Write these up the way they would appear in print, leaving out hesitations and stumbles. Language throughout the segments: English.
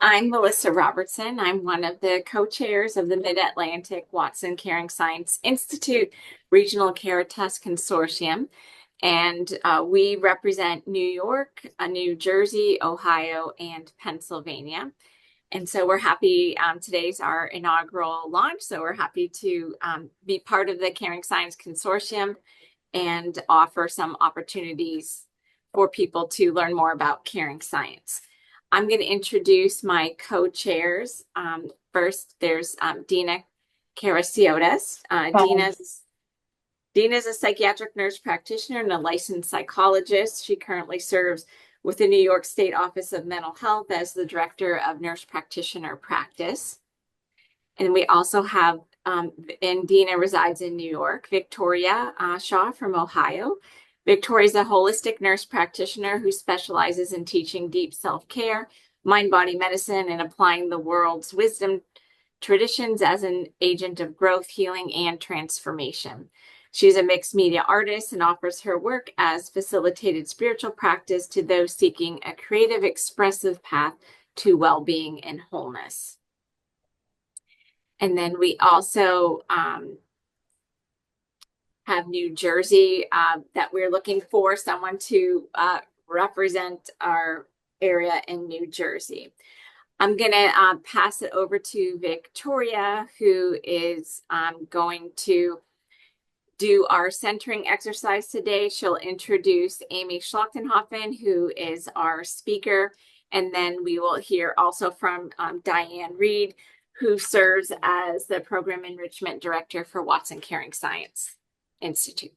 I'm Melissa Robertson. I'm one of the co-chairs of the Mid-Atlantic Watson Caring Science Institute Regional Caritas Consortium. And we represent New York, New Jersey, Ohio, and Pennsylvania. And so we're happy, today's our inaugural launch. So we're happy to be part of the Caring Science Consortium and offer some opportunities for people to learn more about caring science. I'm going to introduce my co-chairs. First, there's Dina Karasiotis. Hi. Dina's a psychiatric nurse practitioner and a licensed psychologist. She currently serves with the New York State Office of Mental Health as the director of nurse practitioner practice. And we also have, and Dina resides in New York, Victoria Shaw from Ohio. Victoria is a holistic nurse practitioner who specializes in teaching deep self-care, mind-body medicine, and applying the world's wisdom traditions as an agent of growth, healing, and transformation. She's a mixed media artist and offers her work as facilitated spiritual practice to those seeking a creative, expressive path to well-being and wholeness. And then we also have New Jersey that we're looking for someone to represent our area in New Jersey. I'm going to pass it over to Victoria, who is going to do our centering exercise today. She'll introduce Amy Schlachtenhofen, who is our speaker. And then we will hear also from Dianne Reed, who serves as the Program Enrichment Director for Watson Caring Science Institute.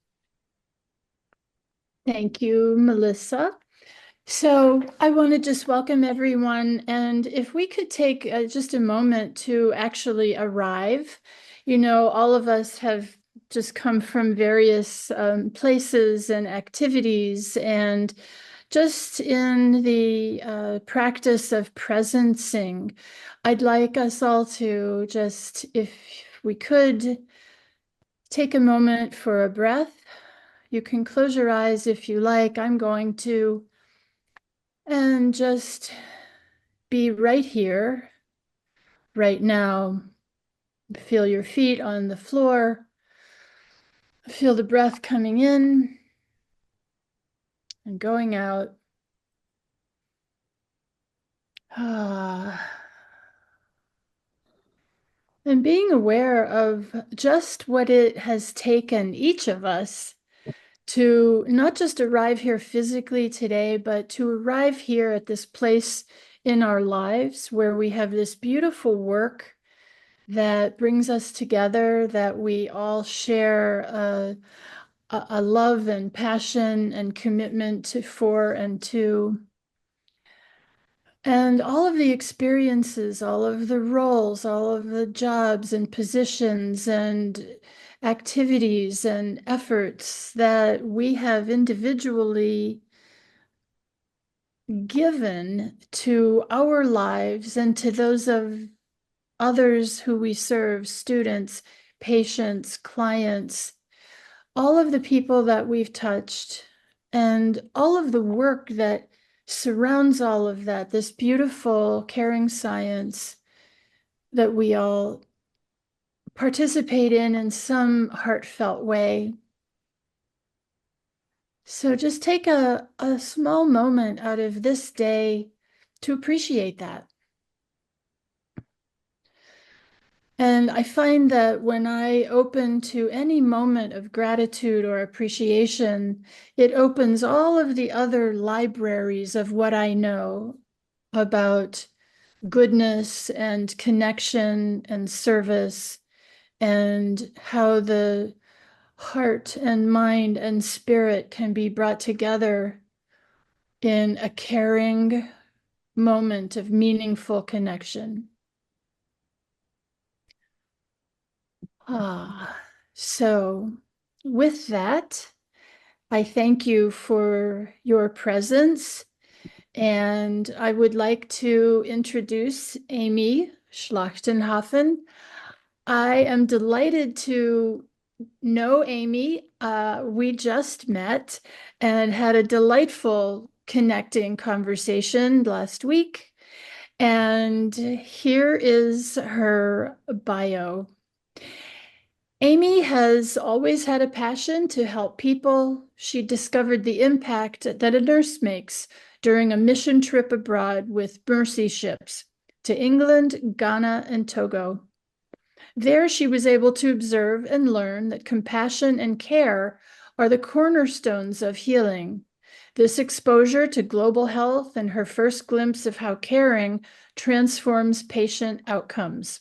Thank you, Melissa. So I want to just welcome everyone. And if we could take just a moment to actually arrive, all of us have just come from various places and activities, and just in the practice of presencing, I'd like us all to just, if we could, take a moment for a breath. You can close your eyes if you like. I'm going to. And just be right here, right now. Feel your feet on the floor. Feel the breath coming in and going out. And being aware of just what it has taken each of us to not just arrive here physically today, but to arrive here at this place in our lives where we have this beautiful work that brings us together, that we all share a love and passion and commitment for and to. And all of the experiences, all of the roles, all of the jobs and positions and activities and efforts that we have individually given to our lives and to those of others who we serve, students, patients, clients, all of the people that we've touched, and all of the work that surrounds all of that, this beautiful caring science that we all participate in some heartfelt way. So just take a small moment out of this day to appreciate that. And I find that when I open to any moment of gratitude or appreciation, it opens all of the other libraries of what I know about goodness and connection and service, and how the heart and mind and spirit can be brought together in a caring moment of meaningful connection. So with that, I thank you for your presence, and I would like to introduce Amy Schlachtenhofen. I am delighted to know Amy. We just met and had a delightful connecting conversation last week. And here is her bio. Amy has always had a passion to help people. She discovered the impact that a nurse makes during a mission trip abroad with Mercy ships to England, Ghana, and Togo. There, she was able to observe and learn that compassion and care are the cornerstones of healing. This exposure to global health and her first glimpse of how caring transforms patient outcomes.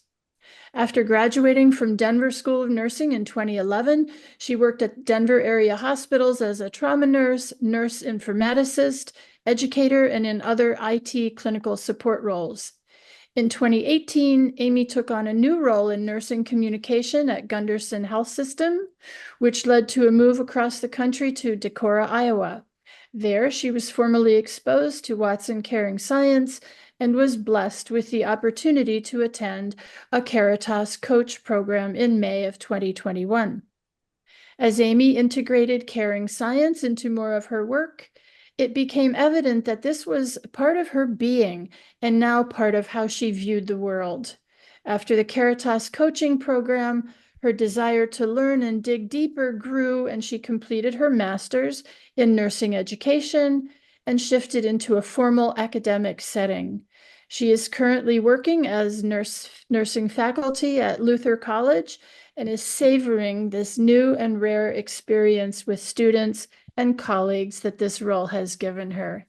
After graduating from Denver School of Nursing in 2011, she worked at Denver area hospitals as a trauma nurse, nurse informaticist, educator, and in other IT clinical support roles. In 2018, Amy took on a new role in nursing communication at Gunderson Health System, which led to a move across the country to Decorah, Iowa. There, she was formally exposed to Watson Caring Science and was blessed with the opportunity to attend a Caritas coach program in May of 2021. As Amy integrated caring science into more of her work, it became evident that this was part of her being and now part of how she viewed the world. After the Caritas coaching program, her desire to learn and dig deeper grew, and she completed her master's in nursing education and shifted into a formal academic setting. She is currently working as nursing faculty at Luther College and is savoring this new and rare experience with students and colleagues that this role has given her.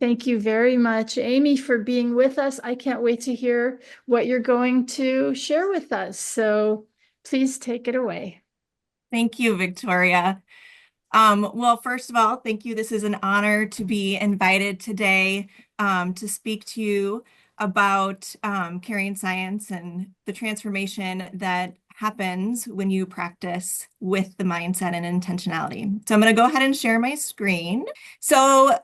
Thank you very much, Amy, for being with us. I can't wait to hear what you're going to share with us. So please take it away. Thank you, Victoria. Well, first of all, thank you. This is an honor to be invited today to speak to you about caring science and the transformation that happens when you practice with the mindset and intentionality. So I'm going to go ahead and share my screen. So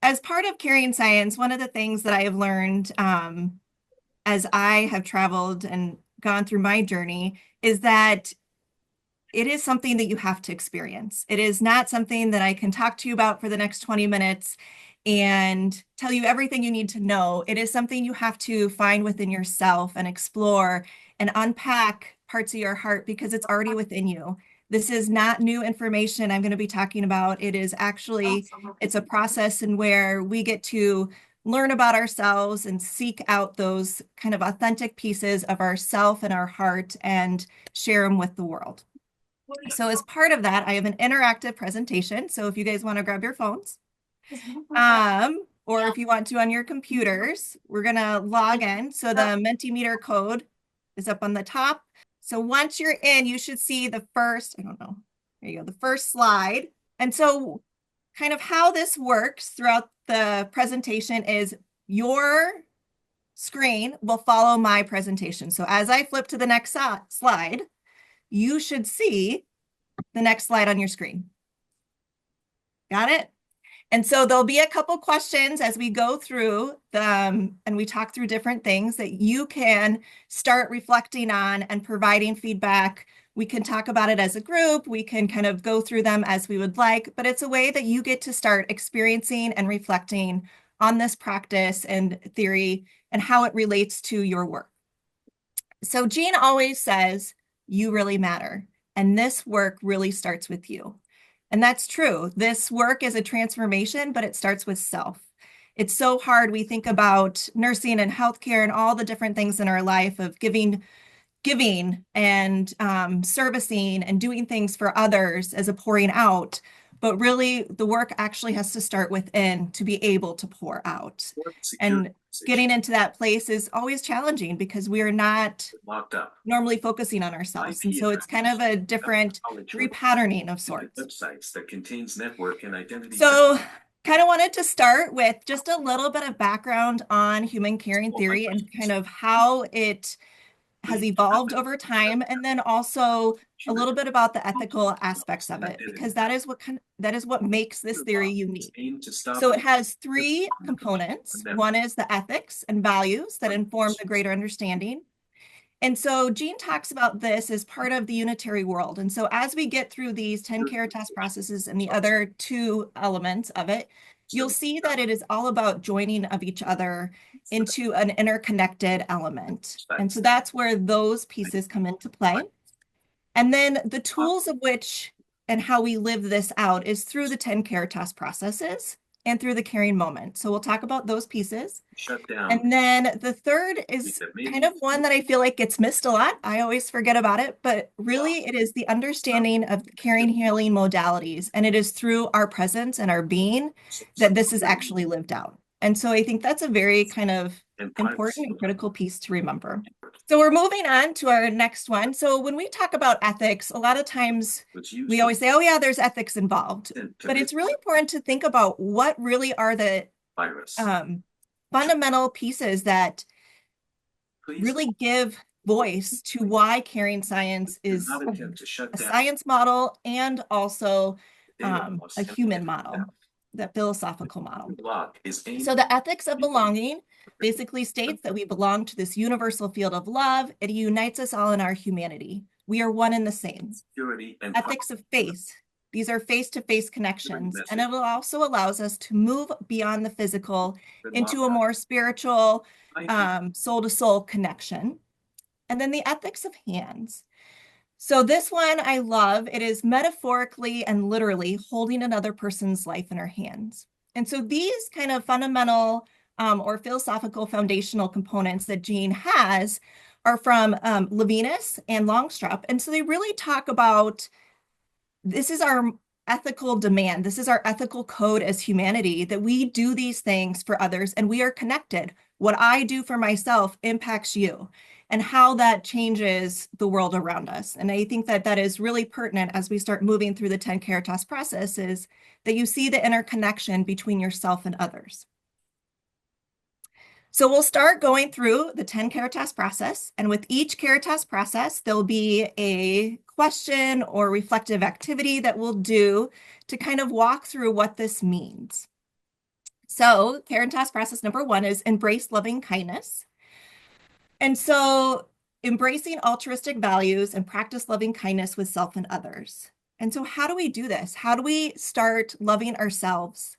as part of caring science, one of the things that I have learned as I have traveled and gone through my journey is that it is something that you have to experience. It is not something that I can talk to you about for the next 20 minutes and tell you everything you need to know. It is something you have to find within yourself and explore and unpack parts of your heart because it's already within you. This is not new information I'm going to be talking about. It is actually, it's a process in where we get to learn about ourselves and seek out those kind of authentic pieces of ourself and our heart and share them with the world. So as part of that, I have an interactive presentation. So if you guys want to grab your phones, or if you want to on your computers, we're going to log in. So the Mentimeter code is up on the top. So once you're in, you should see the first, I don't know, there you go, the first slide. And so kind of how this works throughout the presentation is your screen will follow my presentation. So as I flip to the next slide, you should see the next slide on your screen. Got it? And so there'll be a couple questions as we go through and we talk through different things that you can start reflecting on and providing feedback. We can talk about it as a group. We can kind of go through them as we would like, but it's a way that you get to start experiencing and reflecting on this practice and theory and how it relates to your work. So Jean always says, you really matter. And this work really starts with you. And that's true. This work is a transformation, but it starts with self. It's so hard. We think about nursing and healthcare and all the different things in our life of giving and servicing and doing things for others as a pouring out. But really, the work actually has to start within to be able to pour out. And getting into that place is always challenging because we are not normally focusing on ourselves. And so it's kind of a different repatterning of sorts. Websites that contains network and identity. So kind of wanted to start with just a little bit of background on human caring theory and kind of how it has evolved over time, and then also a little bit about the ethical aspects of it, because that is what makes this theory unique. So it has three components. One is the ethics and values that inform the greater understanding. And so Jean talks about this as part of the unitary world. And so as we get through these 10 Caritas processes and the other two elements of it, you'll see that it is all about joining of each other into an interconnected element. And so that's where those pieces come into play. And then the tools of which and how we live this out is through the 10 Caritas processes and through the caring moment. So we'll talk about those pieces. Shut down. And then the third is kind of one that I feel like gets missed a lot. I always forget about it, but really it is the understanding of caring healing modalities. And it is through our presence and our being that this is actually lived out. And so I think that's a very kind of important and critical piece to remember. So we're moving on to our next one. So when we talk about ethics, a lot of times we always say, oh yeah, there's ethics involved. But it's really important to think about what really are the fundamental pieces that really give voice to why caring science is a science model and also a human model, that philosophical model. So the ethics of belonging basically states that we belong to this universal field of love. It unites us all in our humanity. We are one and the same. Ethics of faith. These are face-to-face connections, and it also allows us to move beyond the physical into a more spiritual, soul-to-soul connection. And then the ethics of hands. So this one I love. It is metaphorically and literally holding another person's life in our hands. And so these kind of fundamental or philosophical foundational components that Jean has are from Levinas and Longstrop. And so they really talk about, this is our ethical demand. This is our ethical code as humanity, that we do these things for others and we are connected. What I do for myself impacts you, and how that changes the world around us. And I think that that is really pertinent as we start moving through the 10 Caritas processes, that you see the interconnection between yourself and others. So we'll start going through the 10 Caritas process, and with each Caritas process, there'll be a question or reflective activity that we'll do to kind of walk through what this means. So Caritas process number 1 is embrace loving kindness. And so embracing altruistic values and practice loving kindness with self and others. And so how do we do this? How do we start loving ourselves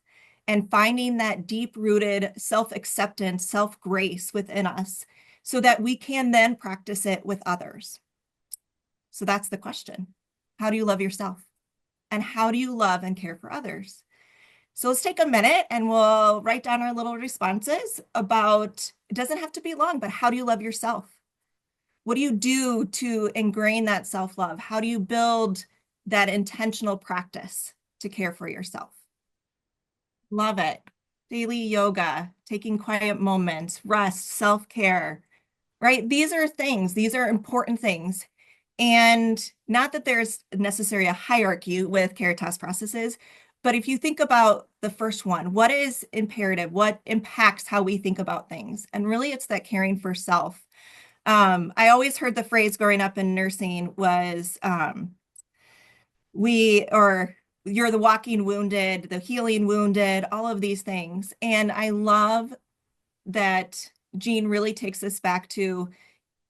and finding that deep-rooted self-acceptance, self-grace within us so that we can then practice it with others? So that's the question. How do you love yourself? And how do you love and care for others? So let's take a minute and we'll write down our little responses about, it doesn't have to be long, but how do you love yourself? What do you do to ingrain that self-love? How do you build that intentional practice to care for yourself? Love it. Daily yoga, taking quiet moments, rest, self-care, right? These are things, these are important things. And not that there's necessarily a hierarchy with Caritas processes, but if you think about the first one, what is imperative? What impacts how we think about things? And really it's that caring for self. I always heard the phrase growing up in nursing was, you're the walking wounded, the healing wounded, all of these things. And I love that Jean really takes us back to,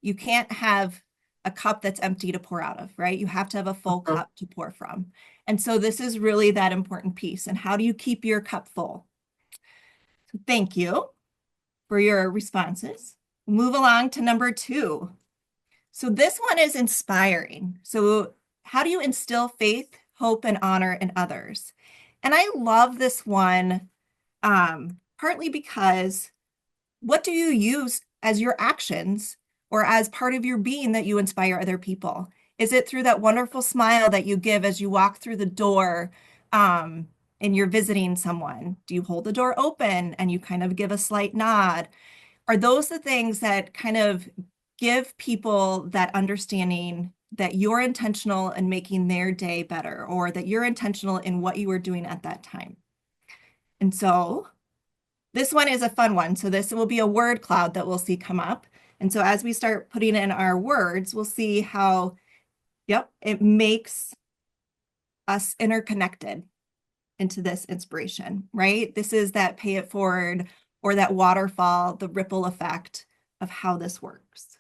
you can't have a cup that's empty to pour out of, right? You have to have a full cup to pour from. And so this is really that important piece. And how do you keep your cup full? So thank you for your responses. Move along to number 2. So this one is inspiring. So how do you instill faith, hope, and honor in others? And I love this one, partly because what do you use as your actions or as part of your being that you inspire other people? Is it through that wonderful smile that you give as you walk through the door and you're visiting someone? Do you hold the door open and you kind of give a slight nod? Are those the things that kind of give people that understanding that you're intentional in making their day better, or that you're intentional in what you were doing at that time? And so this one is a fun one. So this will be a word cloud that we'll see come up. And so as we start putting in our words, we'll see how, yep, it makes us interconnected into this inspiration, right? This is that pay it forward or that waterfall, the ripple effect of how this works.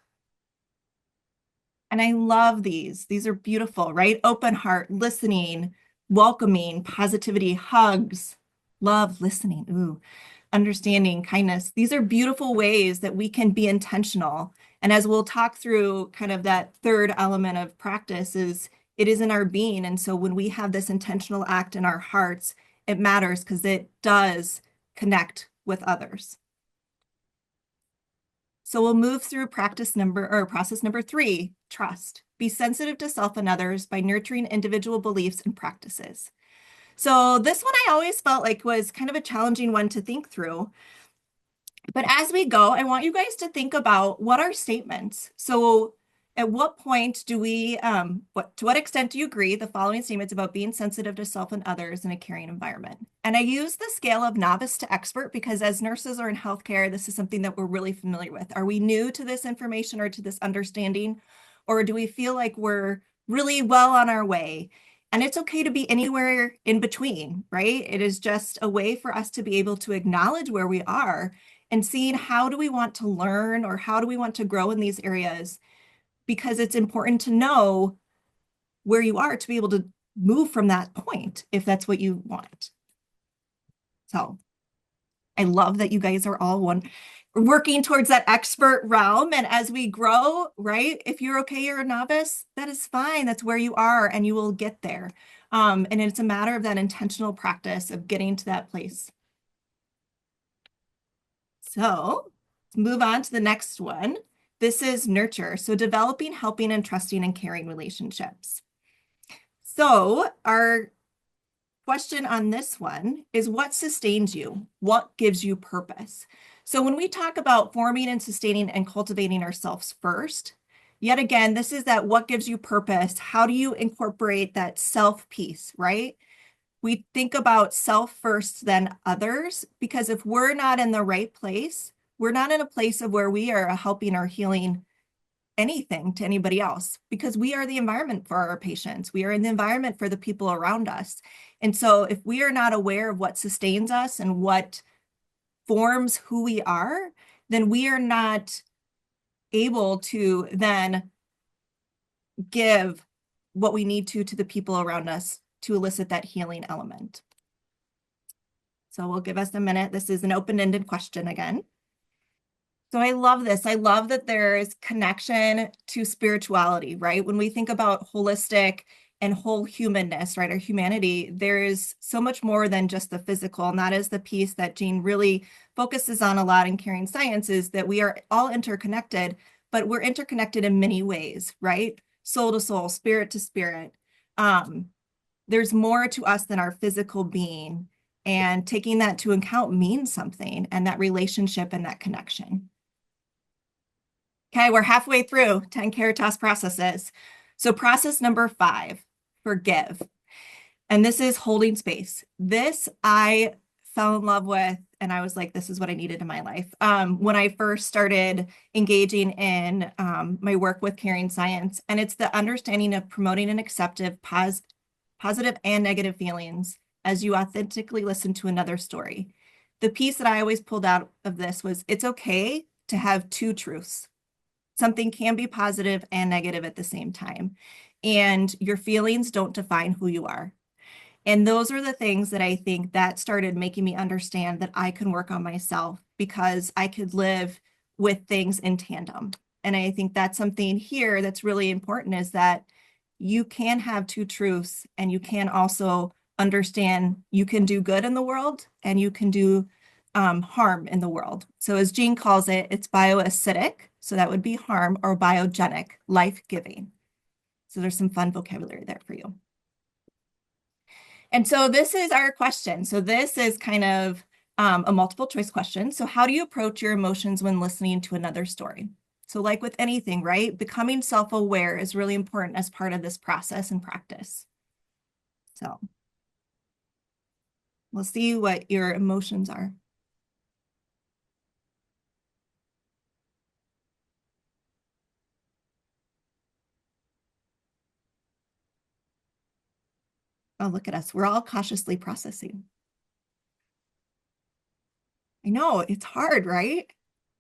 And I love these. These are beautiful, right? Open heart, listening, welcoming, positivity, hugs, love, listening. Ooh. understanding, kindness. These are beautiful ways that we can be intentional. And as we'll talk through kind of that third element of practice is it is in our being. And so when we have this intentional act in our hearts, it matters because it does connect with others. So we'll move through process number 3, trust. Be sensitive to self and others by nurturing individual beliefs and practices. So this one I always felt like was kind of a challenging one to think through. But as we go, I want you guys to think about what are statements. So at what point do we, to what extent do you agree the following statements about being sensitive to self and others in a caring environment? And I use the scale of novice to expert because as nurses or in healthcare, this is something that we're really familiar with. Are we new to this information or to this understanding? Or do we feel like we're really well on our way? And it's okay to be anywhere in between, right? It is just a way for us to be able to acknowledge where we are and seeing how do we want to learn or how do we want to grow in these areas, because it's important to know where you are to be able to move from that point if that's what you want. So I love that you guys are all working towards that expert realm. And as we grow, right, if you're okay, you're a novice, that is fine. That's where you are and you will get there. And it's a matter of that intentional practice of getting to that place. So let's move on to the next one. This is nurture. So developing, helping, and trusting and caring relationships. So our question on this one is what sustains you? What gives you purpose? So when we talk about forming and sustaining and cultivating ourselves first, yet again, this is that what gives you purpose? How do you incorporate that self piece, right? We think about self first, then others, because if we're not in the right place, we're not in a place of where we are helping or healing anything to anybody else, because we are the environment for our patients. We are in the environment for the people around us. And so if we are not aware of what sustains us and what forms who we are, then we are not able to then give what we need to the people around us to elicit that healing element. So we'll give us a minute. This is an open-ended question again. So I love this. I love that there's connection to spirituality, right? When we think about holistic and whole humanness, right, or humanity, there is so much more than just the physical. And that is the piece that Jean really focuses on a lot in Caring Science, is that we are all interconnected, but we're interconnected in many ways, right? Soul to soul, spirit to spirit. There's more to us than our physical being. And taking that to account means something, and that relationship and that connection. Okay, we're halfway through 10 Caritas processes. So process number 5, forgive. And this is holding space. This I fell in love with, and I was like, this is what I needed in my life. When I first started engaging in my work with Caring Science, and it's the understanding of promoting and accepting positive and negative feelings as you authentically listen to another story. The piece that I always pulled out of this was, it's okay to have 2 truths. Something can be positive and negative at the same time. And your feelings don't define who you are. And those are the things that I think that started making me understand that I can work on myself, because I could live with things in tandem. And I think that's something here that's really important, is that you can have 2 truths, and you can also understand you can do good in the world and you can do harm in the world. So as Jean calls it, it's bioacidic. So that would be harm, or biogenic, life-giving. So there's some fun vocabulary there for you. And so this is our question. So this is kind of a multiple choice question. So how do you approach your emotions when listening to another story? So like with anything, right? Becoming self-aware is really important as part of this process and practice. So we'll see what your emotions are. Oh, look at us. We're all cautiously processing. I know it's hard, right?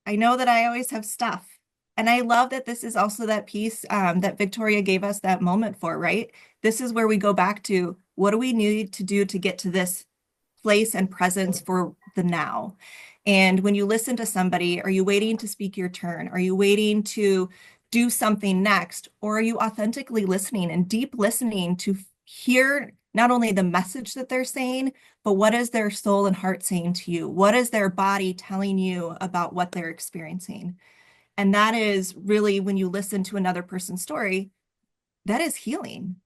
I know that I always have stuff. And I love that this is also that piece that Victoria gave us that moment for, right? This is where we go back to, what do we need to do to get to this place and presence for the now. And when you listen to somebody, are you waiting to speak your turn? Are you waiting to do something next? Or are you authentically listening and deep listening to hear not only the message that they're saying, but what is their soul and heart saying to you? What is their body telling you about what they're experiencing? And that is really, when you listen to another person's story, that is healing.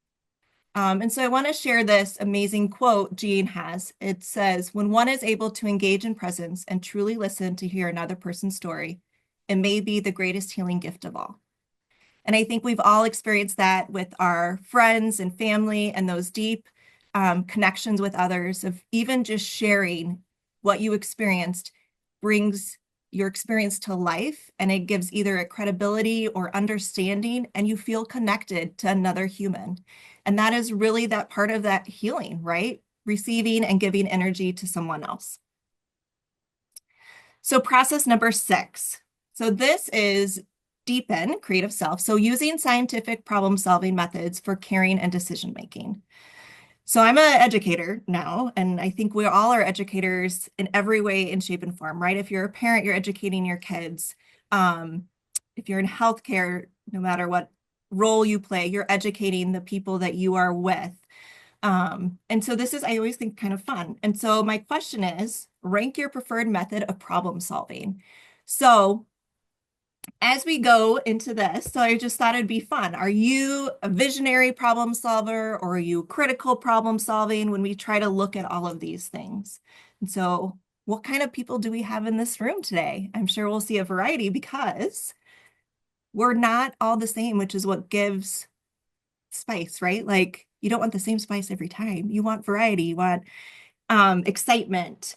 And so I want to share this amazing quote Jean has. It says, when one is able to engage in presence and truly listen to hear another person's story, it may be the greatest healing gift of all. And I think we've all experienced that with our friends and family and those deep connections with others, of even just sharing what you experienced brings your experience to life, and it gives either a credibility or understanding, and you feel connected to another human. And that is really that part of that healing, right? Receiving and giving energy to someone else. So process number 6. So this is deepen creative self. So using scientific problem-solving methods for caring and decision-making. So I'm an educator now, and I think we all are educators in every way, in shape and form, right? If you're a parent, you're educating your kids. If you're in healthcare, no matter what role you play, you're educating the people that you are with. And so this is, I always think, kind of fun. And so my question is, rank your preferred method of problem solving. So as we go into this, so I just thought it'd be fun. Are you a visionary problem solver, or are you critical problem solving when we try to look at all of these things? And so what kind of people do we have in this room today? I'm sure we'll see a variety, because we're not all the same, which is what gives spice, right? Like, you don't want the same spice every time. You want variety, you want excitement.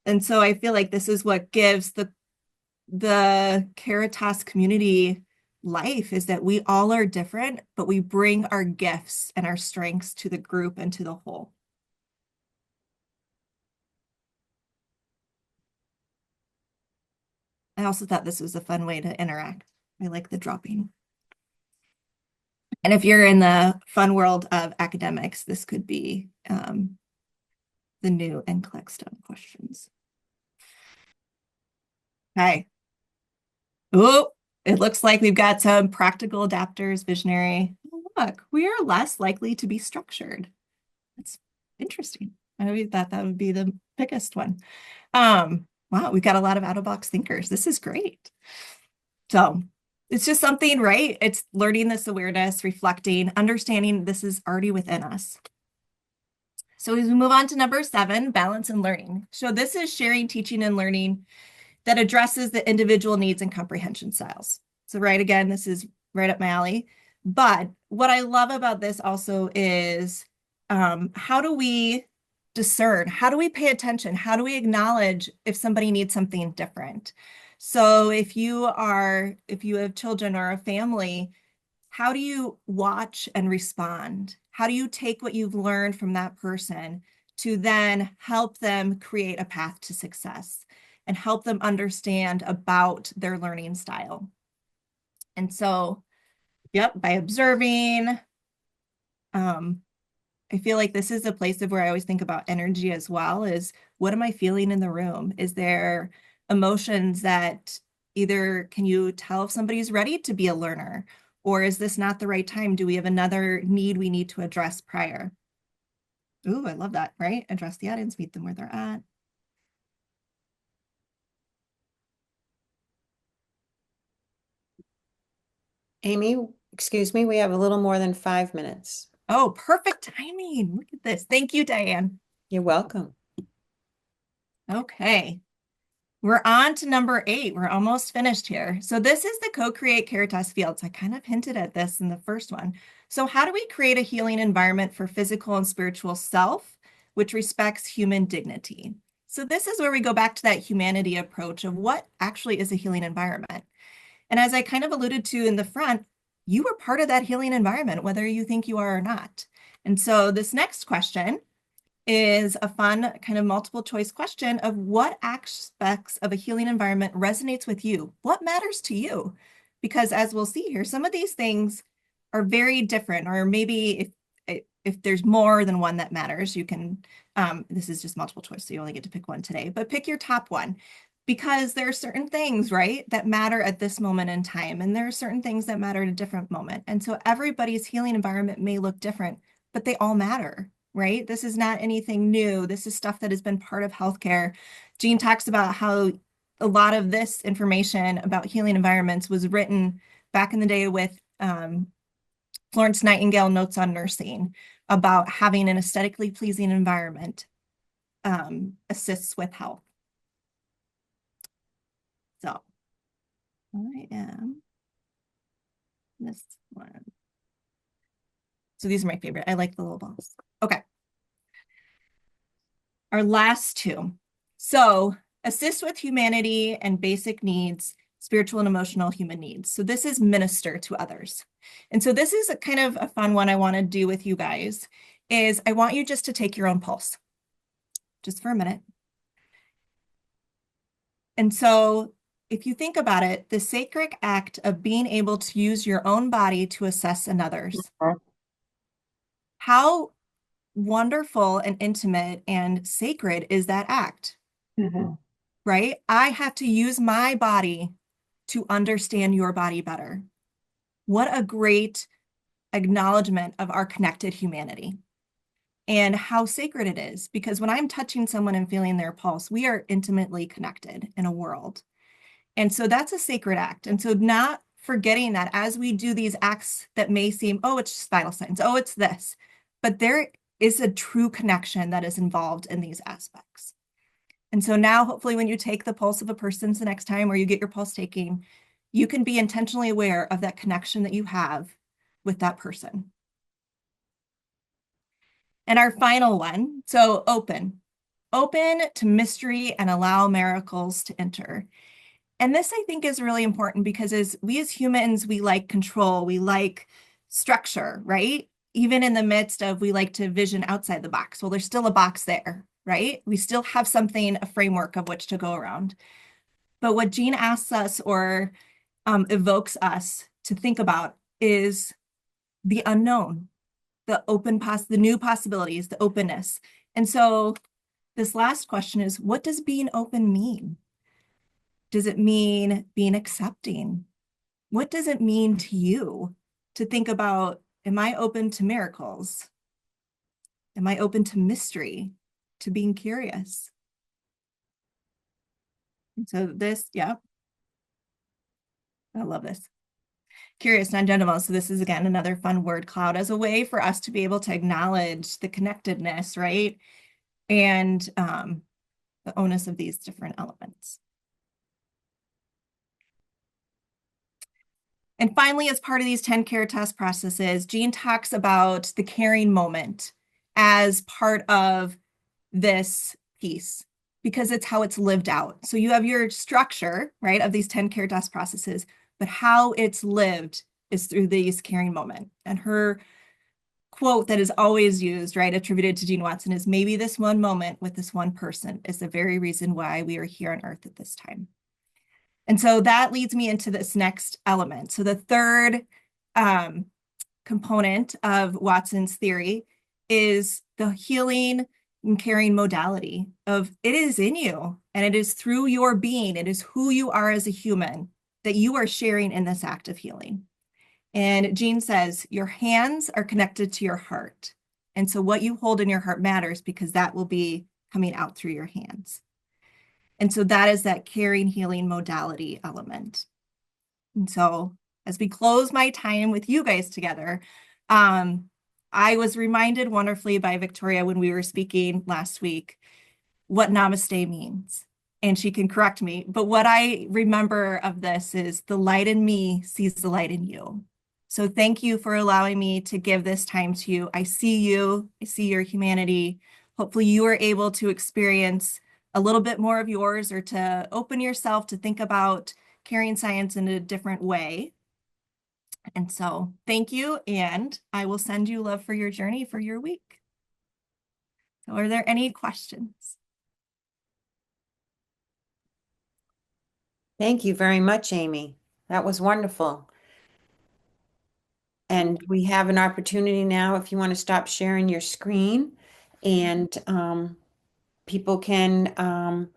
And so I feel like this is what gives the Caritas community life, is that we all are different, but we bring our gifts and our strengths to the group and to the whole. I also thought this was a fun way to interact. I like the dropping. And if you're in the fun world of academics, this could be the new NCLEX stone questions. Okay. Oh, it looks like we've got some practical adapters, visionary. Oh, look, we are less likely to be structured. That's interesting. I thought that would be the biggest one. Wow, we've got a lot of out-of-box thinkers. This is great. So it's just something, right? It's learning this awareness, reflecting, understanding this is already within us. So as we move on to number 7, balance and learning. So this is sharing, teaching, and learning that addresses the individual needs and comprehension styles. So right, again, this is right up my alley. But what I love about this also is how do we discern? How do we pay attention? How do we acknowledge if somebody needs something different? So if you have children or a family, how do you watch and respond? How do you take what you've learned from that person to then help them create a path to success and help them understand about their learning style? And so, yep, by observing, I feel like this is a place of where I always think about energy as well, is what am I feeling in the room? Is there emotions that either can you tell if somebody's ready to be a learner, or is this not the right time? Do we have another need we need to address prior? Ooh, I love that, right? Address the audience, meet them where they're at. Amy, excuse me, we have a little more than 5 minutes. Oh, perfect timing. Look at this. Thank you, Diane. You're welcome. Okay. We're on to number 8. We're almost finished here. So this is the co-create Caritas fields. I kind of hinted at this in the first one. So how do we create a healing environment for physical and spiritual self, which respects human dignity? So this is where we go back to that humanity approach of what actually is a healing environment. And as I kind of alluded to in the front, you are part of that healing environment, whether you think you are or not. And so this next question is a fun kind of multiple choice question of what aspects of a healing environment resonates with you? What matters to you? Because as we'll see here, some of these things are very different, or maybe if there's more than one that matters, you can, this is just multiple choice, so you only get to pick one today, but pick your top one. Because there are certain things, right, that matter at this moment in time, and there are certain things that matter at a different moment. And so everybody's healing environment may look different, but they all matter, right? This is not anything new. This is stuff that has been part of healthcare. Jean talks about how a lot of this information about healing environments was written back in the day with Florence Nightingale Notes on Nursing about having an aesthetically pleasing environment assists with health. So I am this one. So these are my favorite. I like the little balls. Okay. Our last two. So assist with humanity and basic needs, spiritual and emotional human needs. So this is minister to others. And so this is a kind of a fun one I want to do with you guys is I want you just to take your own pulse just for a minute. And so if you think about it, the sacred act of being able to use your own body to assess another's, how wonderful and intimate and sacred is that act, right? I have to use my body to understand your body better. What a great acknowledgement of our connected humanity and how sacred it is. Because when I'm touching someone and feeling their pulse, we are intimately connected in a world. And so that's a sacred act. And so not forgetting that as we do these acts that may seem, oh, it's just vital signs, oh, it's this, but there is a true connection that is involved in these aspects. And so now, hopefully, when you take the pulse of a person the next time or you get your pulse taking, you can be intentionally aware of that connection that you have with that person. And our final one, so open to mystery and allow miracles to enter. And this, I think, is really important because as humans, we like control, we like structure, right? Even in the midst of we like to vision outside the box. Well, there's still a box there, right? We still have something, a framework of which to go around. But what Jean asks us or evokes us to think about is the unknown, the the new possibilities, the openness. And so this last question is, what does being open mean? Does it mean being accepting? What does it mean to you to think about, am I open to miracles? Am I open to mystery, to being curious? And so this, yeah, I love this. Curious, non-judgmental. So this is, again, another fun word cloud as a way for us to be able to acknowledge the connectedness, right? And the onus of these different elements. And finally, as part of these 10 Caritas processes, Jean talks about the caring moment as part of this piece because it's how it's lived out. So you have your structure, right, of these 10 Caritas processes, but how it's lived is through these caring moment. And her quote that is always used, right, attributed to Jean Watson is, maybe this one moment with this one person is the very reason why we are here on earth at this time. And so that leads me into this next element. So the third component of Watson's theory is the healing and caring modality of it is in you and it is through your being, it is who you are as a human that you are sharing in this act of healing. And Jean says, your hands are connected to your heart. And so what you hold in your heart matters because that will be coming out through your hands. And so that is that caring, healing modality element. And so as we close my time with you guys together, I was reminded wonderfully by Victoria when we were speaking last week what namaste means. And she can correct me. But what I remember of this is the light in me sees the light in you. So thank you for allowing me to give this time to you. I see you. I see your humanity. Hopefully you are able to experience a little bit more of yours or to open yourself to think about carrying science in a different way. And so thank you. And I will send you love for your journey for your week. So are there any questions? Thank you very much, Amy. That was wonderful. And we have an opportunity now, if you want to stop sharing your screen, and people can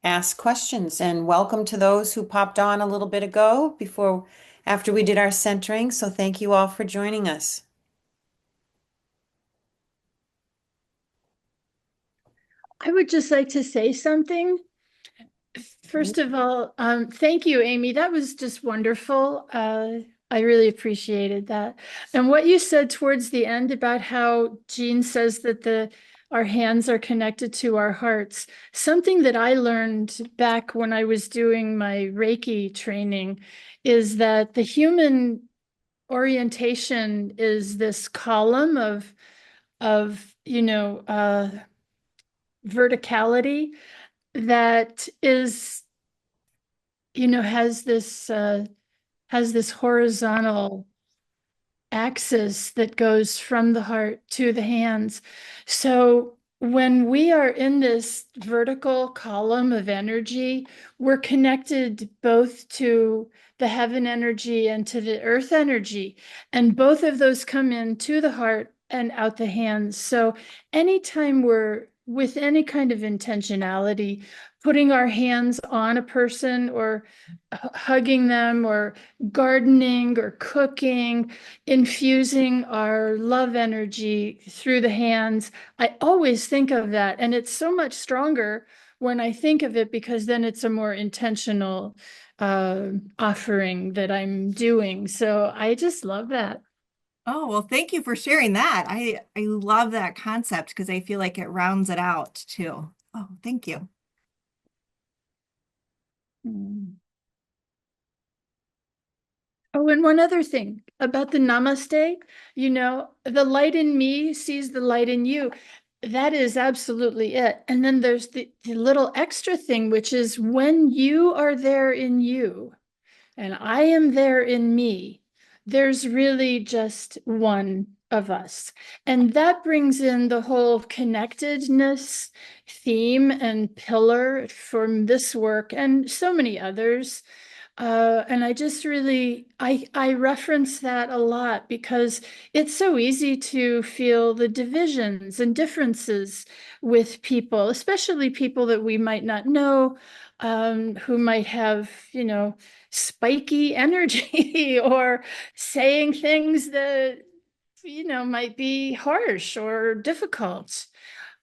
ask questions. And welcome to those who popped on a little bit ago after we did our centering. So thank you all for joining us. I would just like to say something. First of all, thank you, Amy. That was just wonderful. I really appreciated that. And what you said towards the end about how Jean says that our hands are connected to our hearts, something that I learned back when I was doing my Reiki training is that the human orientation is this column of verticality that is, has this horizontal axis that goes from the heart to the hands. So when we are in this vertical column of energy, we're connected both to the heaven energy and to the earth energy. And both of those come into the heart and out the hands. So anytime we're with any kind of intentionality, putting our hands on a person or hugging them or gardening or cooking, infusing our love energy through the hands. I always think of that. And it's so much stronger when I think of it, because then it's a more intentional offering that I'm doing. So I just love that. Oh, well, thank you for sharing that. I love that concept because I feel like it rounds it out too. Oh, thank you. Mm. Oh, and one other thing about the namaste, the light in me sees the light in you. That is absolutely it. And then there's the little extra thing, which is when you are there in you and I am there in me, there's really just one of us. And that brings in the whole connectedness theme and pillar from this work and so many others. And I just really, I reference that a lot because it's so easy to feel the divisions and differences with people, especially people that we might not know, who might have, spiky energy or saying things that, might be harsh or difficult.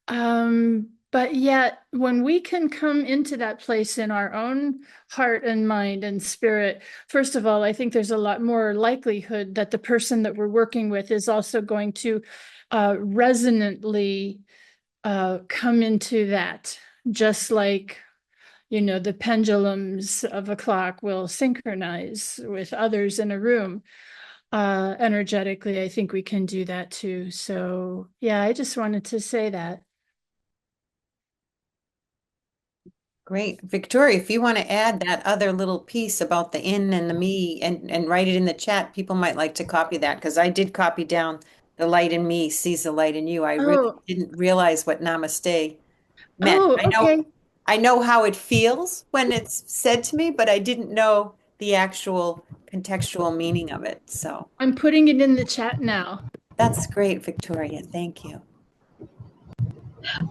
But yet, when we can come into that place in our own heart and mind and spirit, first of all, I think there's a lot more likelihood that the person that we're working with is also going to resonantly come into that, just like, the pendulums of a clock will synchronize with others in a room. Energetically, I think we can do that too. So, yeah, I just wanted to say that. Great. Victoria, if you want to add that other little piece about the in and the me and write it in the chat, people might like to copy that because I did copy down the light in me sees the light in you. I really Oh, didn't realize what namaste meant. oh, okay. I know how it feels when it's said to me, but I didn't know the actual contextual meaning of it. So I'm putting it in the chat now. that's great, Victoria. Thank you.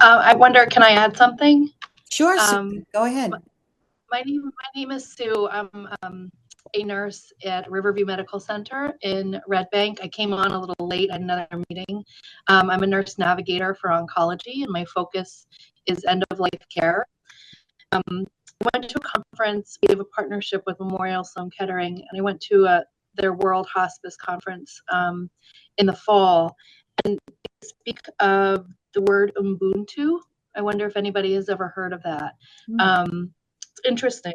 I wonder, can I add something? Sure, Susan, go ahead. My name is Sue. I'm a nurse at Riverview Medical Center in Red Bank. I came on a little late at another meeting. I'm a nurse navigator for oncology, and my focus is end of life care. I went to a conference. We have a partnership with Memorial Sloan Kettering, and I went to their World Hospice Conference in the fall. And they speak of the word Ubuntu. I wonder if anybody has ever heard of that. It's interesting.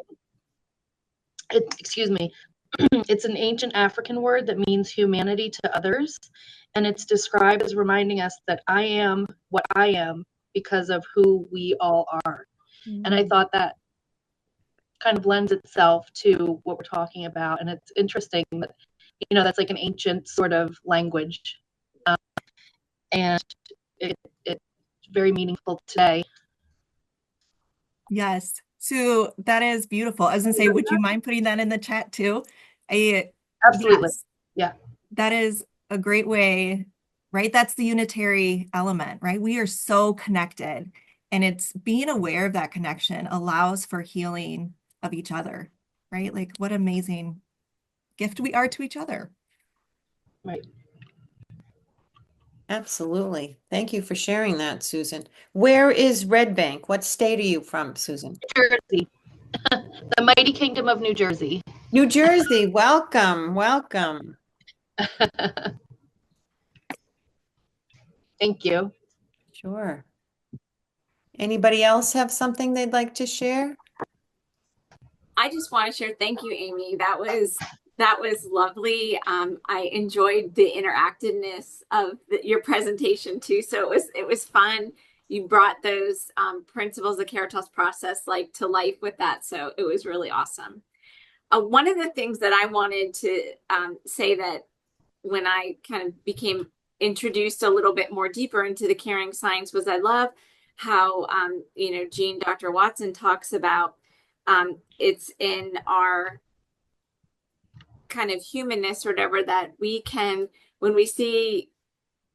Excuse me. It's an ancient African word that means humanity to others. And it's described as reminding us that I am what I am because of who we all are. And I thought that kind of lends itself to what we're talking about. And it's interesting that, that's like an ancient sort of language. And it's very meaningful today. Yes. So that is beautiful. I was gonna say, would you mind putting that in the chat too? Absolutely. Yes. Yeah. That is a great way, right? That's the unitary element, right? We are so connected, and it's being aware of that connection allows for healing of each other, right? Like what amazing gift we are to each other. Right. Absolutely. Thank you for sharing that, Susan. Where is Red Bank? What state are you from, Susan? Jersey, the mighty kingdom of New Jersey. New Jersey. Welcome. Welcome. Thank you. Sure. Anybody else have something they'd like to share? I just want to share thank you, Amy. That was lovely. I enjoyed the interactiveness of your presentation too. So it was fun. You brought those principles of Caritas process like to life with that. So it was really awesome. One of the things that I wanted to say that when I kind of became introduced a little bit more deeper into the caring science was I love how Jean Dr. Watson talks about it's in our kind of humanness or whatever that we can, when we see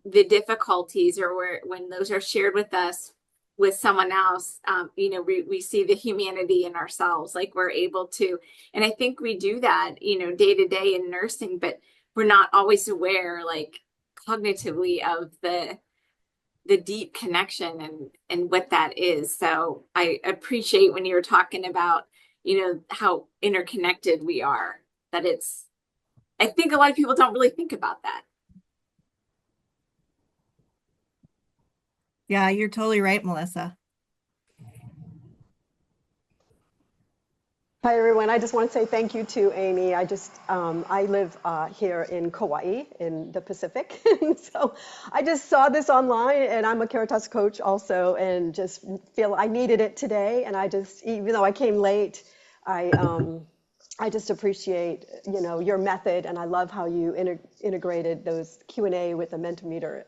the difficulties or when those are shared with us with someone else, we see the humanity in ourselves, like we're able to, and I think we do that, day to day in nursing, but we're not always aware, like cognitively, of the deep connection and what that is. So I appreciate when you were talking about, how interconnected we are, that I think a lot of people don't really think about that. Yeah, you're totally right, Melissa. Hi, everyone. I just want to say thank you to Amy. I live here in Kauai in the Pacific. So I just saw this online, and I'm a Caritas coach also, and just feel I needed it today. And even though I came late, I just appreciate, your method, and I love how you integrated those Q&A with the Mentimeter.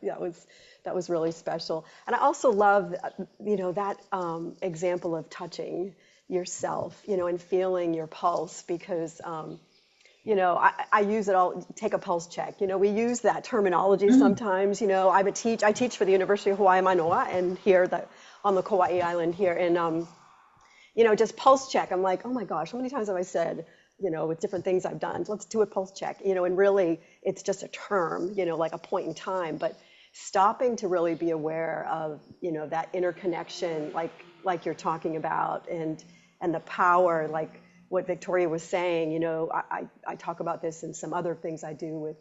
That was really special. And I also love, that example of touching yourself, and feeling your pulse, because, I use it all, take a pulse check. We use that terminology sometimes. I teach for the University of Hawaii Manoa, and here on the Kauai Island here, and just pulse check. I'm like, oh my gosh, how many times have I said, with different things I've done, let's do a pulse check, and really it's just a term, like a point in time, but stopping to really be aware of, that interconnection, like you're talking about, and the power, like what Victoria was saying, I talk about this in some other things I do with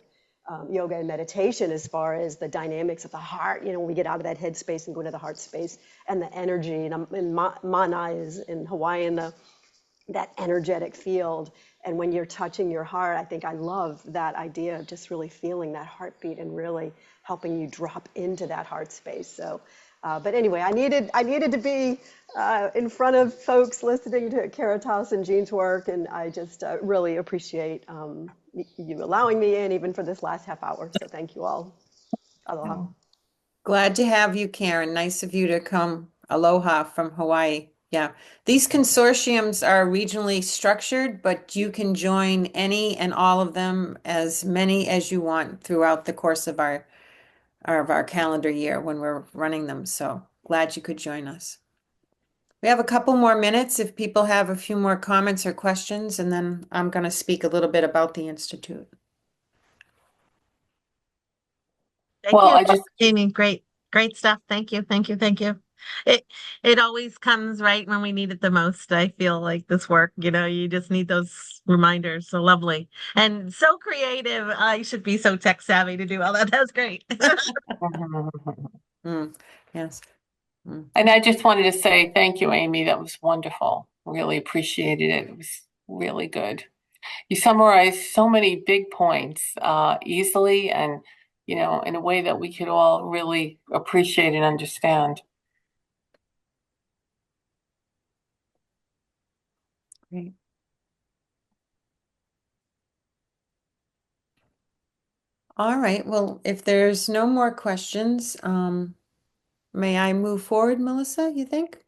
yoga and meditation, as far as the dynamics of the heart, when we get out of that head space and go into the heart space, and the energy, and mana is in Hawaiian, that energetic field. And when you're touching your heart, I think I love that idea of just really feeling that heartbeat and really helping you drop into that heart space. So, but anyway, I needed to be in front of folks listening to Caritas and Jean's work, and I just really appreciate you allowing me in, even for this last half hour. So thank you all. Aloha. Glad to have you, Karen. Nice of you to come. Aloha from Hawaii. Yeah. These consortiums are regionally structured, but you can join any and all of them, as many as you want, throughout the course of our calendar year when we're running them. So glad you could join us. We have a couple more minutes if people have a few more comments or questions, and then I'm going to speak a little bit about the Institute. Thank you, Amy. Great stuff. Thank you. It always comes right when we need it the most. I feel like this work, you just need those reminders. So lovely and so creative. I should be so tech savvy to do all that. That's great. Yes. And I just wanted to say thank you, Amy. That was wonderful. Really appreciated it. It was really good. You summarized so many big points easily and, in a way that we could all really appreciate and understand. Great. All right. Well, if there's no more questions, may I move forward, Melissa, you think?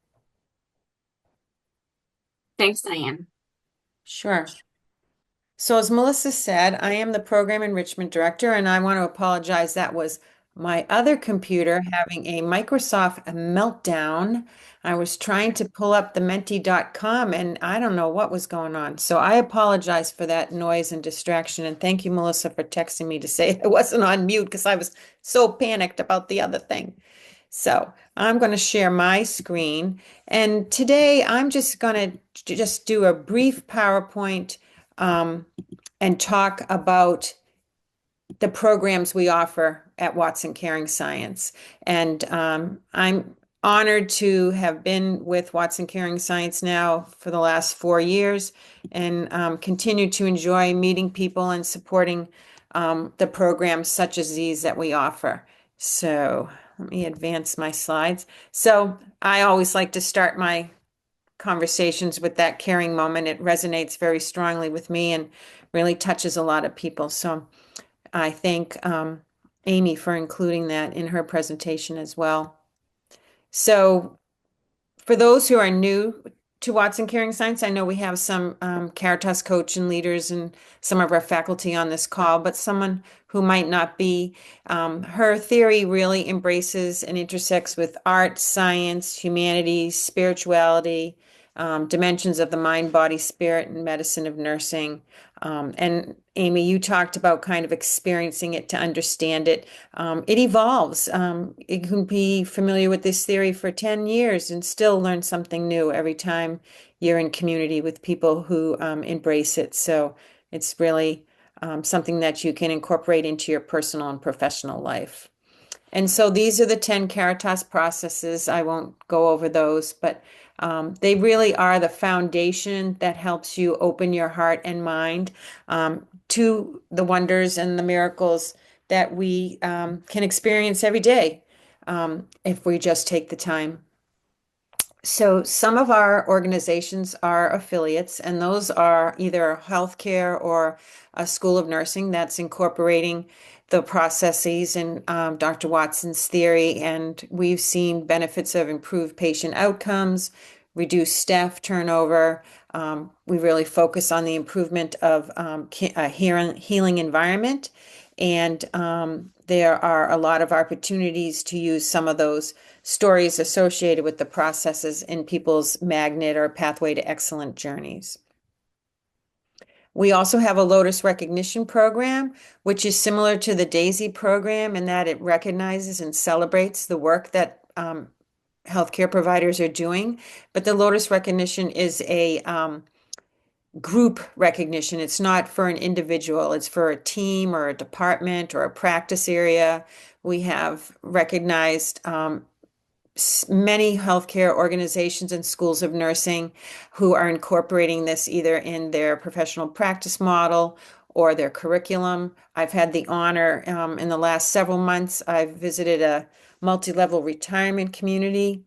Thanks, Diane. Sure. So as Melissa said, I am the program enrichment director, and I want to apologize. That was my other computer having a Microsoft meltdown. I was trying to pull up the menti.com and I don't know what was going on. So I apologize for that noise and distraction. And thank you, Melissa, for texting me to say I wasn't on mute because I was so panicked about the other thing. So I'm going to share my screen. And today I'm just going to just do a brief PowerPoint and talk about the programs we offer at Watson Caring Science. And I'm honored to have been with Watson Caring Science now for the last 4 years and continue to enjoy meeting people and supporting the programs such as these that we offer. So let me advance my slides. So I always like to start my conversations with that caring moment. It resonates very strongly with me and really touches a lot of people. So I thank Amy for including that in her presentation as well. So for those who are new to Watson Caring Science, I know we have some Caritas coach and leaders and some of our faculty on this call, but someone who might not be, her theory really embraces and intersects with art, science, humanities, spirituality, dimensions of the mind, body, spirit, and medicine of nursing. And Amy, you talked about kind of experiencing it to understand it. It evolves. You can be familiar with this theory for 10 years and still learn something new every time you're in community with people who embrace it. So it's really something that you can incorporate into your personal and professional life. And so these are the 10 Caritas processes. I won't go over those, but they really are the foundation that helps you open your heart and mind to the wonders and the miracles that we can experience every day if we just take the time. So some of our organizations are affiliates, and those are either healthcare or a school of nursing that's incorporating the processes in Dr. Watson's theory. And we've seen benefits of improved patient outcomes, reduced staff turnover. We really focus on the improvement of a healing environment. And there are a lot of opportunities to use some of those stories associated with the processes in people's magnet or pathway to excellent journeys. We also have a Lotus recognition program, which is similar to the DAISY program in that it recognizes and celebrates the work that healthcare providers are doing. But the Lotus recognition is a group recognition. It's not for an individual, it's for a team or a department or a practice area. We have recognized many healthcare organizations and schools of nursing who are incorporating this either in their professional practice model or their curriculum. I've had the honor in the last several months, I've visited a multi-level retirement community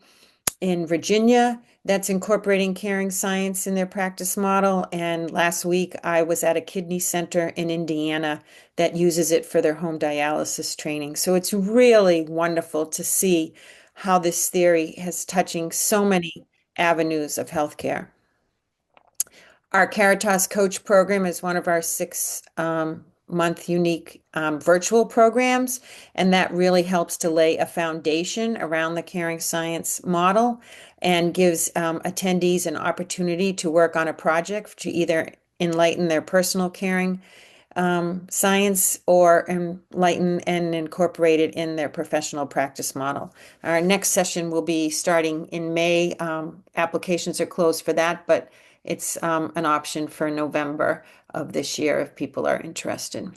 in Virginia that's incorporating caring science in their practice model. And last week I was at a kidney center in Indiana that uses it for their home dialysis training. So it's really wonderful to see how this theory is touching so many avenues of healthcare. Our Caritas Coach program is one of our 6-month unique virtual programs, and that really helps to lay a foundation around the caring science model and gives attendees an opportunity to work on a project to either enlighten their personal caring science or enlighten and incorporate it in their professional practice model. Our next session will be starting in May. Applications are closed for that, but it's an option for November of this year if people are interested.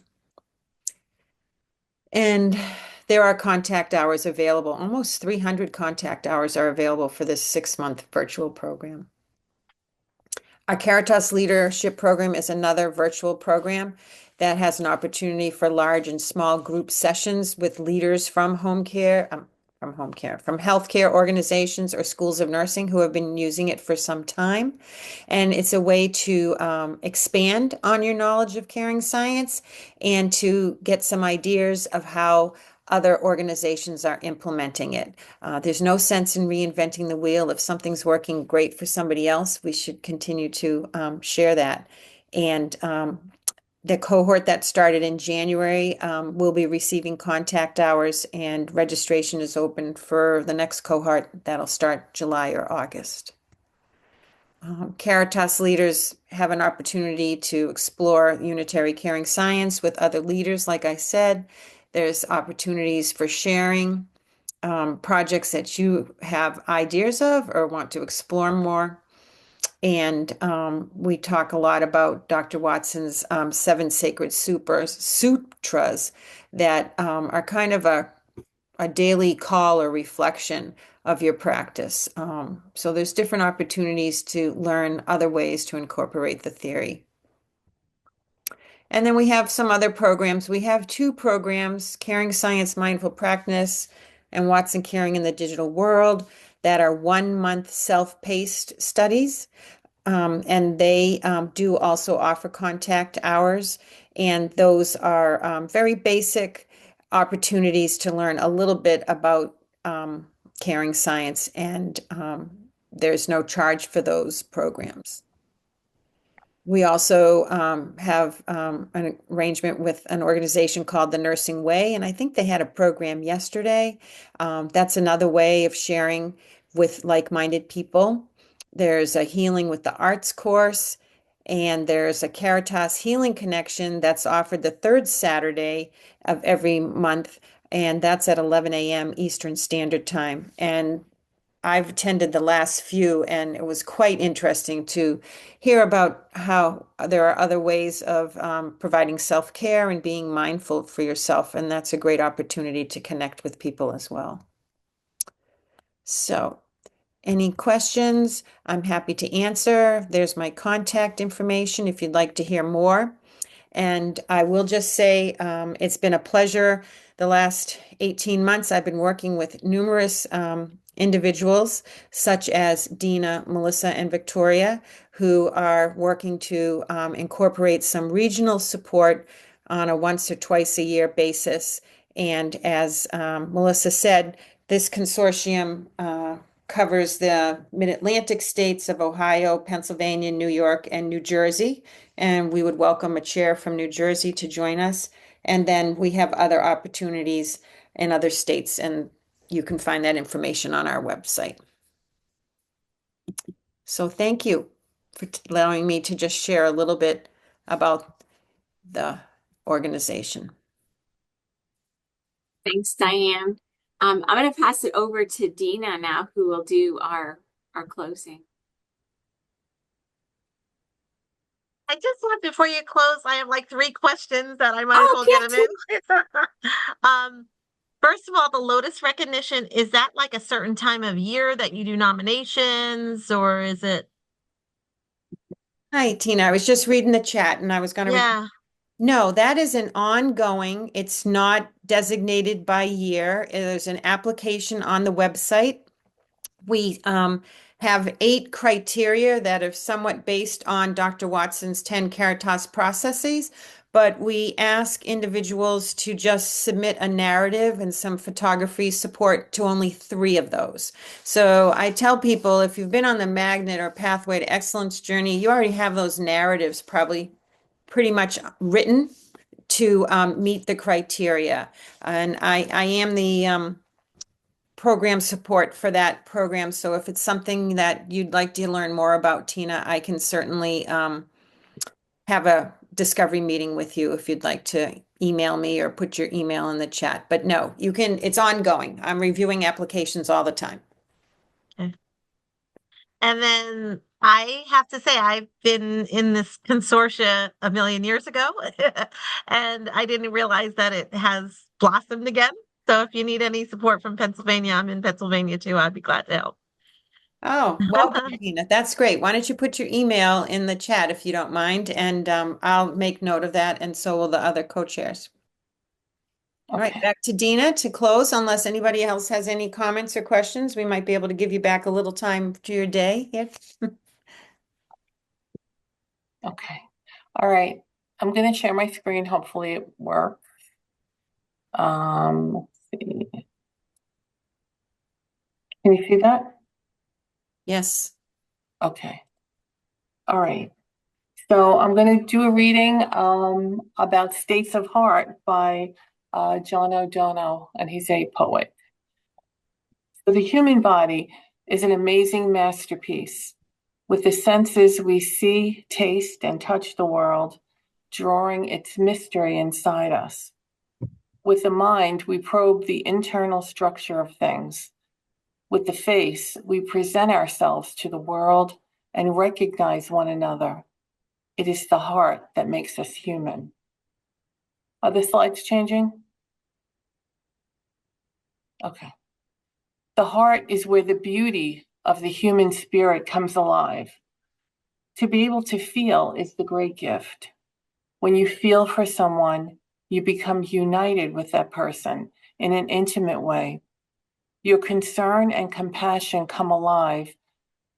And there are contact hours available. Almost 300 contact hours are available for this 6-month virtual program. Our Caritas Leadership Program is another virtual program that has an opportunity for large and small group sessions with leaders from healthcare organizations or schools of nursing who have been using it for some time. And it's a way to expand on your knowledge of caring science and to get some ideas of how other organizations are implementing it. There's no sense in reinventing the wheel. If something's working great for somebody else, we should continue to share that. And the cohort that started in January will be receiving contact hours, and registration is open for the next cohort that'll start July or August. Caritas leaders have an opportunity to explore unitary caring science with other leaders. Like I said, there's opportunities for sharing projects that you have ideas of or want to explore more. And we talk a lot about Dr. Watson's 7 sacred sutras that are kind of a daily call or reflection of your practice. So there's different opportunities to learn other ways to incorporate the theory. And then we have some other programs. We have 2 programs, Caring Science, Mindful Practice, and Watson Caring in the Digital World, that are 1-month self-paced studies. And they do also offer contact hours. And those are very basic opportunities to learn a little bit about caring science. And there's no charge for those programs. We also have an arrangement with an organization called the Nursing Way, and I think they had a program yesterday. That's another way of sharing with like-minded people. There's a Healing with the Arts course, and there's a Caritas Healing Connection that's offered the 3rd Saturday of every month, and that's at 11 a.m. Eastern Standard Time. And I've attended the last few, and it was quite interesting to hear about how there are other ways of providing self-care and being mindful for yourself, and that's a great opportunity to connect with people as well. So, any questions? I'm happy to answer. There's my contact information if you'd like to hear more. And I will just say it's been a pleasure. The last 18 months, I've been working with numerous individuals, such as Dina, Melissa, and Victoria, who are working to incorporate some regional support on a once or twice a year basis. And as Melissa said, this consortium covers the mid-Atlantic states of Ohio, Pennsylvania, New York, and New Jersey. And we would welcome a chair from New Jersey to join us. And then we have other opportunities in other states, and you can find that information on our website. So thank you for allowing me to just share a little bit about the organization. Thanks, Diane. I'm going to pass it over to Dina now, who will do our closing. I just want, before you close, I have like 3 questions that I might as well get them in. First of all, the Lotus recognition, is that like a certain time of year that you do nominations, or is it? Hi, Tina. I was just reading the chat, and I was going to Yeah. No, that is an ongoing. It's not designated by year. There's an application on the website. We have 8 criteria that are somewhat based on Dr. Watson's 10 Caritas processes, but we ask individuals to just submit a narrative and some photography support to only 3 of those. So I tell people, if you've been on the Magnet or Pathway to Excellence journey, you already have those narratives probably pretty much written to meet the criteria. And I am the program support for that program. So if it's something that you'd like to learn more about, Tina, I can certainly have a discovery meeting with you if you'd like to email me or put your email in the chat. But no, you can, it's ongoing. I'm reviewing applications all the time. Okay. And then I have to say, I've been in this consortia a million years ago, and I didn't realize that it has blossomed again. So if you need any support from Pennsylvania, I'm in Pennsylvania too. I'd be glad to help. Oh, welcome, Tina. That's great. Why don't you put your email in the chat if you don't mind, and I'll make note of that, and so will the other co-chairs. All right, back to Dina to close. Unless anybody else has any comments or questions, we might be able to give you back a little time to your day here. Okay. All right. I'm going to share my screen. Hopefully it works. Let's see. Can you see that? Yes. Okay. All right. So I'm going to do a reading about states of heart by John O'Donoghue, and he's a poet. So the human body is an amazing masterpiece. With the senses, we see, taste, and touch the world, drawing its mystery inside us. With the mind, we probe the internal structure of things. With the face, we present ourselves to the world and recognize one another. It is the heart that makes us human. Are the slides changing? Okay. The heart is where the beauty of the human spirit comes alive. To be able to feel is the great gift. When you feel for someone, you become united with that person in an intimate way. Your concern and compassion come alive,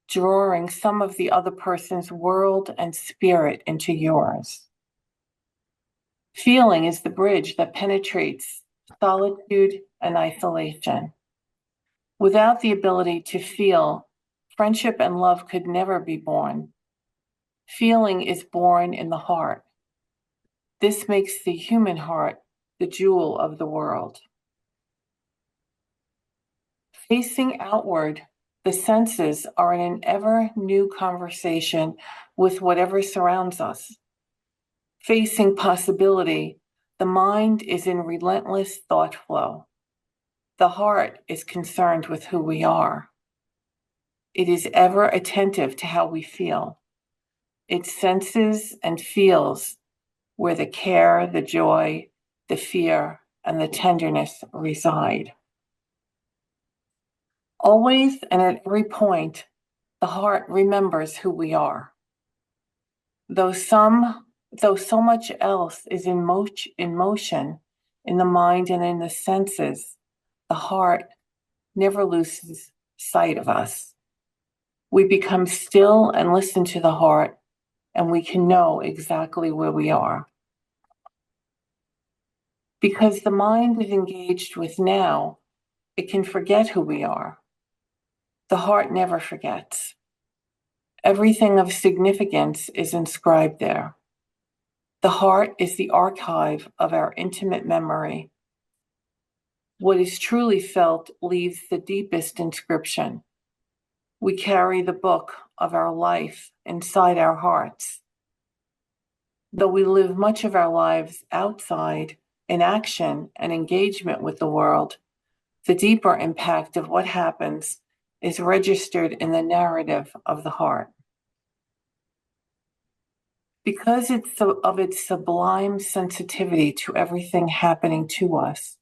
drawing some of the other person's world and spirit into yours. Feeling is the bridge that penetrates solitude and isolation. Without the ability to feel, friendship and love could never be born. Feeling is born in the heart. This makes the human heart the jewel of the world. Facing outward, the senses are in an ever new conversation with whatever surrounds us. Facing possibility, the mind is in relentless thought flow. The heart is concerned with who we are. It is ever attentive to how we feel. It senses and feels where the care, the joy, the fear, and the tenderness reside. Always and at every point, the heart remembers who we are. Though so much else is in motion in the mind and in the senses, the heart never loses sight of us. We become still and listen to the heart, and we can know exactly where we are. Because the mind is engaged with now, it can forget who we are. The heart never forgets. Everything of significance is inscribed there. The heart is the archive of our intimate memory. What is truly felt leaves the deepest inscription. We carry the book of our life inside our hearts. Though we live much of our lives outside in action and engagement with the world, the deeper impact of what happens is registered in the narrative of the heart. Because of its sublime sensitivity to everything happening to us,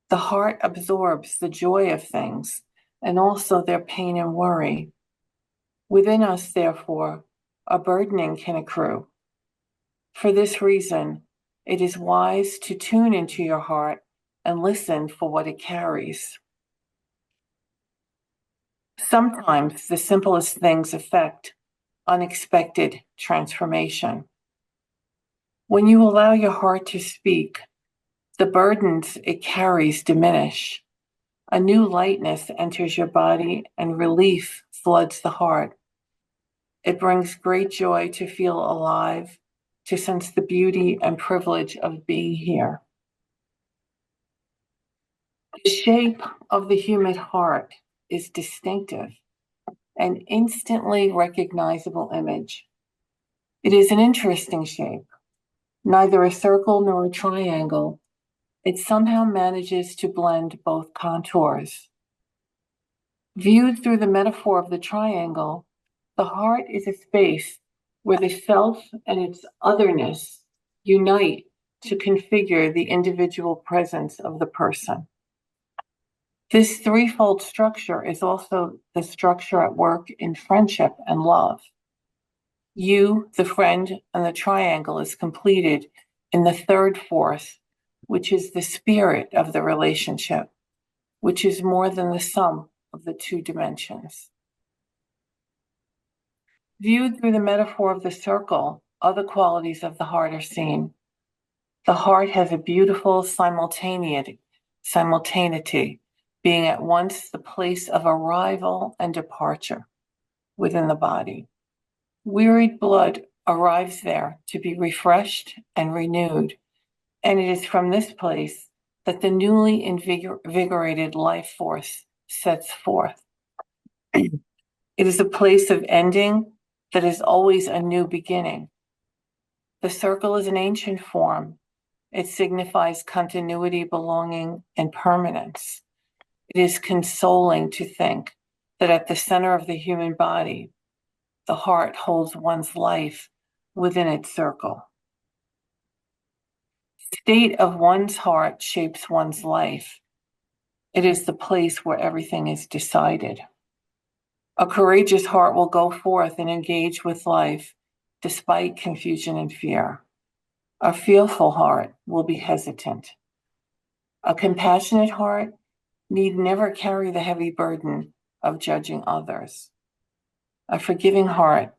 the heart absorbs the joy of things and also their pain and worry. Within us, therefore, a burdening can accrue. For this reason, it is wise to tune into your heart and listen for what it carries. Sometimes the simplest things affect unexpected transformation. When you allow your heart to speak, the burdens it carries diminish. A new lightness enters your body and relief floods the heart. It brings great joy to feel alive, to sense the beauty and privilege of being here. The shape of the human heart is distinctive, an instantly recognizable image. It is an interesting shape, neither a circle nor a triangle. It somehow manages to blend both contours. Viewed through the metaphor of the triangle, the heart is a space where the self and its otherness unite to configure the individual presence of the person. This threefold structure is also the structure at work in friendship and love. You, the friend, and the triangle is completed in the third force, which is the spirit of the relationship, which is more than the sum of the two dimensions. Viewed through the metaphor of the circle, other qualities of the heart are seen. The heart has a beautiful simultaneity, being at once the place of arrival and departure within the body. Wearied blood arrives there to be refreshed and renewed. And it is from this place that the newly invigorated life force sets forth. It is a place of ending that is always a new beginning. The circle is an ancient form. It signifies continuity, belonging, and permanence. It is consoling to think that at the center of the human body, the heart holds one's life within its circle. The state of one's heart shapes one's life. It is the place where everything is decided. A courageous heart will go forth and engage with life despite confusion and fear. A fearful heart will be hesitant. A compassionate heart need never carry the heavy burden of judging others. A forgiving heart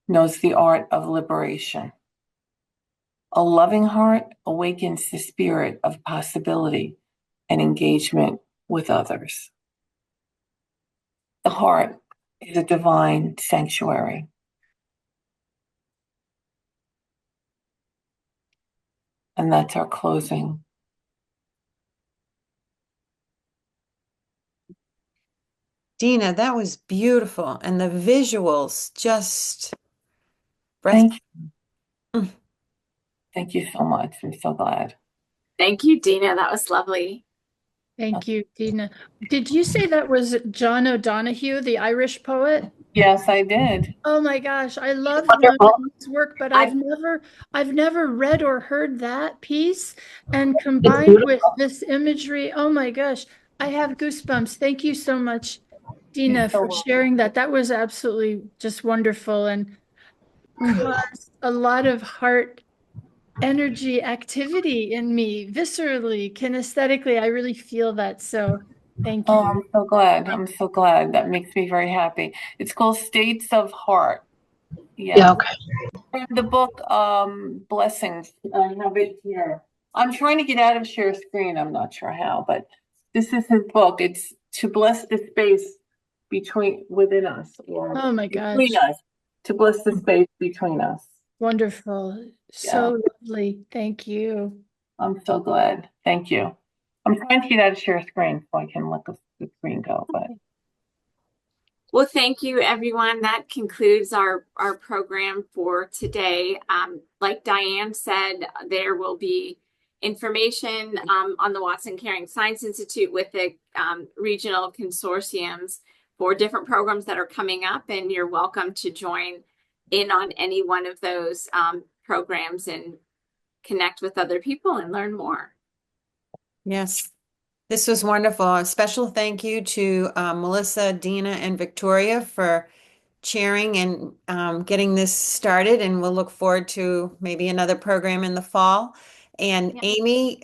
knows the art of liberation. A loving heart awakens the spirit of possibility and engagement with others. The heart is a divine sanctuary. And that's our closing. Dina, that was beautiful. And the visuals just Thank you. Mm. Thank you so much. I'm so glad. Thank you, Dina. That was lovely. Thank you, Dina. Did you say that was John O'Donohue, the Irish poet? Yes, I did. Oh my gosh, I love Wonderful. his work, but I- I've never read or heard that piece, and It's combined with beautiful. this imagery, oh my gosh, I have goosebumps. Thank you so much, Dina, You're so for welcome. sharing that. That was absolutely just wonderful and caused a lot of heart energy activity in me, viscerally, kinesthetically. I really feel that. So thank Oh, you. I'm so glad. I'm so glad. That makes me very happy. It's called States of Heart. Yeah, Yes. okay. From the book, Blessings. I have it here. I'm trying to get out of share screen. I'm not sure how, but this is his book. It's to bless the space within us, or Oh my between gosh. us, to bless the space between us. Wonderful. Yeah. So lovely. Thank you. I'm so glad. Thank you. I'm trying to get out of share screen so I can let the screen go, but Well, thank you, everyone. That concludes our program for today. Like Dianne said, there will be information on the Watson Caring Science Institute with the regional consortiums for different programs that are coming up, and you're welcome to join in on any one of those programs and connect with other people and learn more. Yes, this was wonderful. A special thank you to Melissa, Dina, and Victoria for chairing and getting this started. And we'll look forward to maybe another program in the fall. And Yeah. Amy,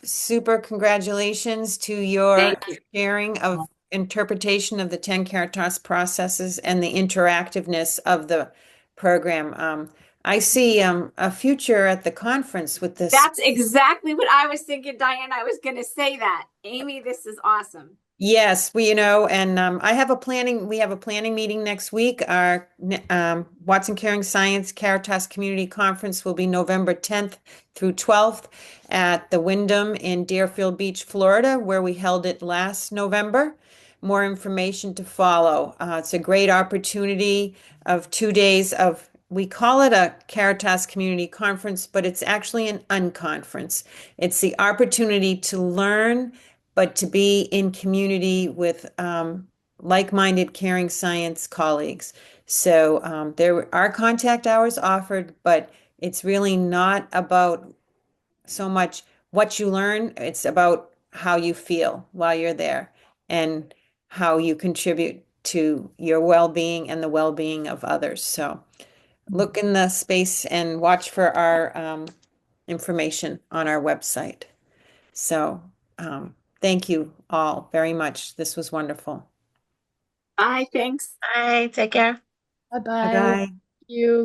super congratulations to your Thank you. sharing of interpretation of the 10 Caritas processes and the interactiveness of the program. I see a future at the conference with this. That's exactly what I was thinking, Diane. I was going to say that. Amy, this is awesome. Yes, and we have a planning meeting next week. Our Watson Caring Science Caritas Community Conference will be November 10th through 12th at the Wyndham in Deerfield Beach, Florida, where we held it last November. More information to follow. It's a great opportunity of 2 days of, we call it a Caritas Community Conference, but it's actually an unconference. It's the opportunity to learn, but to be in community with like-minded caring science colleagues. So there are contact hours offered, but it's really not about so much what you learn. It's about how you feel while you're there and how you contribute to your well-being and the well-being of others. So look in the space and watch for our information on our website. So thank you all very much. This was wonderful. Bye. Thanks. Bye. Take care. Bye-bye. Bye-bye. Thank you.